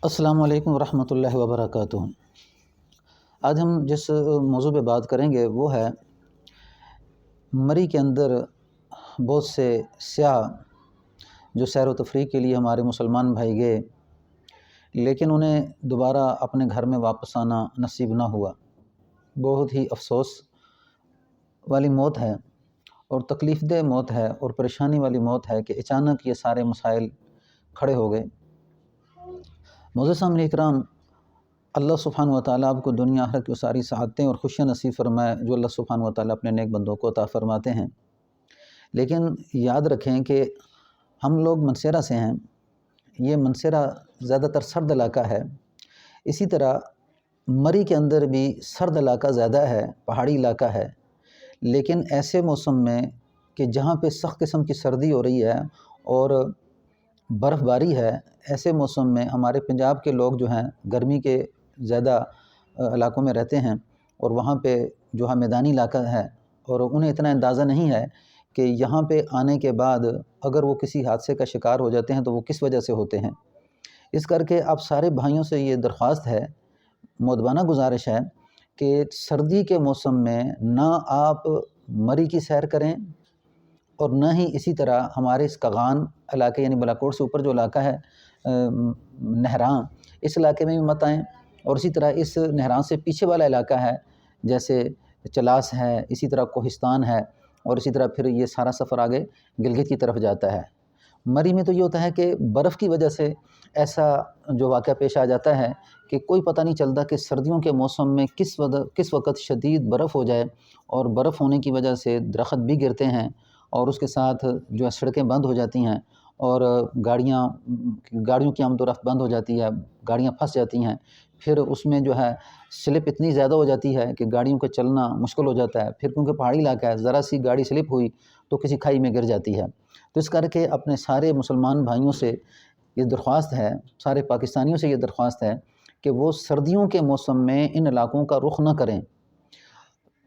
السلام علیکم ورحمۃ اللہ وبرکاتہ۔ آج ہم جس موضوع پہ بات کریں گے وہ ہے مری کے اندر بہت سے سیاح جو سیر و تفریح کے لیے ہمارے مسلمان بھائی گئے، لیکن انہیں دوبارہ اپنے گھر میں واپس آنا نصیب نہ ہوا۔ بہت ہی افسوس والی موت ہے اور تکلیف دہ موت ہے اور پریشانی والی موت ہے کہ اچانک یہ سارے مسائل کھڑے ہو گئے۔ معزز سامعین اکرام، اللہ سبحانہ و تعالیٰ آپ کو دنیا آخرت کی ساری سعادتیں اور خوشیاں نصیب فرمائے جو اللہ سبحانہ و تعالیٰ اپنے نیک بندوں کو عطا فرماتے ہیں، لیکن یاد رکھیں کہ ہم لوگ منصیرہ سے ہیں۔ یہ منصیرہ زیادہ تر سرد علاقہ ہے، اسی طرح مری کے اندر بھی سرد علاقہ زیادہ ہے، پہاڑی علاقہ ہے، لیکن ایسے موسم میں کہ جہاں پہ سخت قسم کی سردی ہو رہی ہے اور برف باری ہے، ایسے موسم میں ہمارے پنجاب کے لوگ جو ہیں گرمی کے زیادہ علاقوں میں رہتے ہیں اور وہاں پہ جو ہے میدانی علاقہ ہے اور انہیں اتنا اندازہ نہیں ہے کہ یہاں پہ آنے کے بعد اگر وہ کسی حادثے کا شکار ہو جاتے ہیں تو وہ کس وجہ سے ہوتے ہیں۔ اس کر کے آپ سارے بھائیوں سے یہ درخواست ہے، مؤدبانہ گزارش ہے کہ سردی کے موسم میں نہ آپ مری کی سیر کریں اور نہ ہی اسی طرح ہمارے اس کغان علاقے یعنی بلاکوٹ سے اوپر جو علاقہ ہے نہران، اس علاقے میں بھی مت آئیں، اور اسی طرح اس نہران سے پیچھے والا علاقہ ہے جیسے چلاس ہے، اسی طرح کوہستان ہے، اور اسی طرح پھر یہ سارا سفر آگے گلگت کی طرف جاتا ہے۔ مری میں تو یہ ہوتا ہے کہ برف کی وجہ سے ایسا جو واقعہ پیش آ جاتا ہے کہ کوئی پتہ نہیں چلتا کہ سردیوں کے موسم میں کس وقت شدید برف ہو جائے، اور برف ہونے کی وجہ سے درخت بھی گرتے ہیں اور اس کے ساتھ جو ہے سڑکیں بند ہو جاتی ہیں اور گاڑیوں کی آمد و رفت بند ہو جاتی ہے، گاڑیاں پھنس جاتی ہیں، پھر اس میں جو ہے سلپ اتنی زیادہ ہو جاتی ہے کہ گاڑیوں کا چلنا مشکل ہو جاتا ہے، پھر کیونکہ پہاڑی علاقہ ہے ذرا سی گاڑی سلپ ہوئی تو کسی کھائی میں گر جاتی ہے۔ تو اس کر کے اپنے سارے مسلمان بھائیوں سے یہ درخواست ہے، سارے پاکستانیوں سے یہ درخواست ہے کہ وہ سردیوں کے موسم میں ان علاقوں کا رخ نہ کریں۔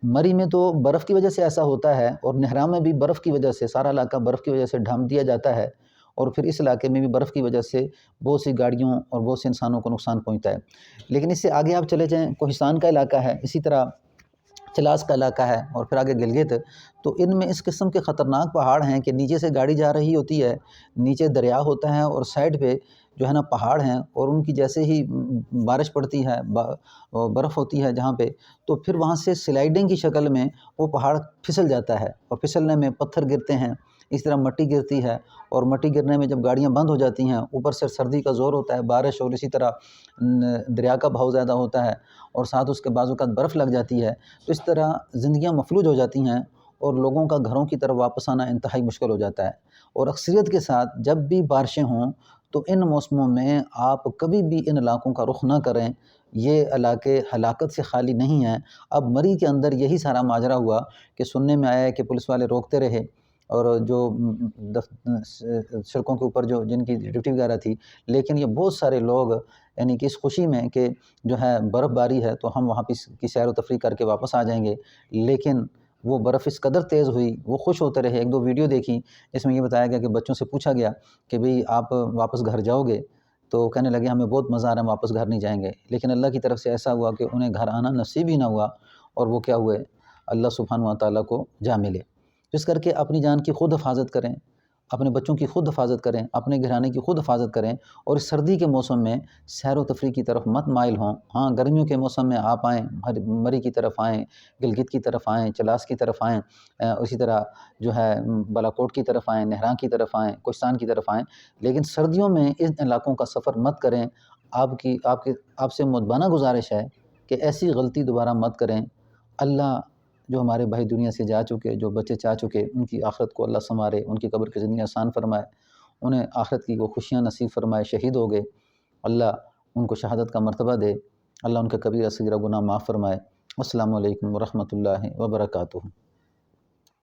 مری میں تو برف کی وجہ سے ایسا ہوتا ہے اور نہران میں بھی برف کی وجہ سے سارا علاقہ برف کی وجہ سے ڈھانپ دیا جاتا ہے، اور پھر اس علاقے میں بھی برف کی وجہ سے بہت سی گاڑیوں اور بہت سے انسانوں کو نقصان پہنچتا ہے۔ لیکن اس سے آگے آپ چلے جائیں، کوہستان کا علاقہ ہے، اسی طرح چلاس کا علاقہ ہے اور پھر آگے گلگت، تو ان میں اس قسم کے خطرناک پہاڑ ہیں کہ نیچے سے گاڑی جا رہی ہوتی ہے، نیچے دریا ہوتا ہے اور سائڈ پہ جو ہے نا پہاڑ ہیں، اور ان کی جیسے ہی بارش پڑتی ہے، برف ہوتی ہے جہاں پہ، تو پھر وہاں سے سلائڈنگ کی شکل میں وہ پہاڑ پھسل جاتا ہے اور پھسلنے میں پتھر گرتے ہیں، اس طرح مٹی گرتی ہے، اور مٹی گرنے میں جب گاڑیاں بند ہو جاتی ہیں، اوپر سے سردی کا زور ہوتا ہے، بارش، اور اسی طرح دریا کا بہاؤ زیادہ ہوتا ہے اور ساتھ اس کے بعض اوقات برف لگ جاتی ہے، تو اس طرح زندگیاں مفلوج ہو جاتی ہیں اور لوگوں کا گھروں کی طرف واپس آنا انتہائی مشکل ہو جاتا ہے۔ اور اکثریت کے ساتھ جب بھی بارشیں ہوں تو ان موسموں میں آپ کبھی بھی ان علاقوں کا رخ نہ کریں، یہ علاقے ہلاکت سے خالی نہیں ہیں۔ اب مری کے اندر یہی سارا ماجرا ہوا کہ سننے میں آیا ہے کہ پولیس والے روکتے رہے، اور جو سڑکوں کے اوپر جن کی ڈیوٹی وغیرہ تھی، لیکن یہ بہت سارے لوگ یعنی کہ اس خوشی میں کہ جو ہے برف باری ہے تو ہم وہاں پہ کی سیر و تفریح کر کے واپس آ جائیں گے، لیکن وہ برف اس قدر تیز ہوئی، وہ خوش ہوتے رہے۔ ایک دو ویڈیو دیکھی جس میں یہ بتایا گیا کہ بچوں سے پوچھا گیا کہ بھئی آپ واپس گھر جاؤ گے، تو کہنے لگے ہمیں بہت مزہ آ رہا ہے، ہم واپس گھر نہیں جائیں گے، لیکن اللہ کی طرف سے ایسا ہوا کہ انہیں گھر آنا نصیب ہی نہ ہوا، اور وہ کیا ہوئے، اللہ سبحانہ و تعالیٰ کو جا ملے۔ اس کر کے اپنی جان کی خود حفاظت کریں، اپنے بچوں کی خود حفاظت کریں، اپنے گھرانے کی خود حفاظت کریں، اور اس سردی کے موسم میں سیر و تفریح کی طرف مت مائل ہوں۔ ہاں، گرمیوں کے موسم میں آپ آئیں، مری کی طرف آئیں، گلگت کی طرف آئیں، چلاس کی طرف آئیں، اسی طرح جو ہے بالاکوٹ کی طرف آئیں، نہران کی طرف آئیں، کوہستان کی طرف آئیں، لیکن سردیوں میں ان علاقوں کا سفر مت کریں۔ آپ سے مؤدبانہ گزارش ہے کہ ایسی غلطی دوبارہ مت کریں۔ اللہ جو ہمارے بھائی دنیا سے جا چکے، جو بچے چاہ چکے، ان کی آخرت کو اللہ سنوارے، ان کی قبر کی زندگی آسان فرمائے، انہیں آخرت کی وہ خوشیاں نصیب فرمائے، شہید ہو گئے، اللہ ان کو شہادت کا مرتبہ دے، اللہ ان کا کبیرہ صغیرہ گناہ معاف فرمائے۔ السلام علیکم ورحمۃ اللہ وبرکاتہ۔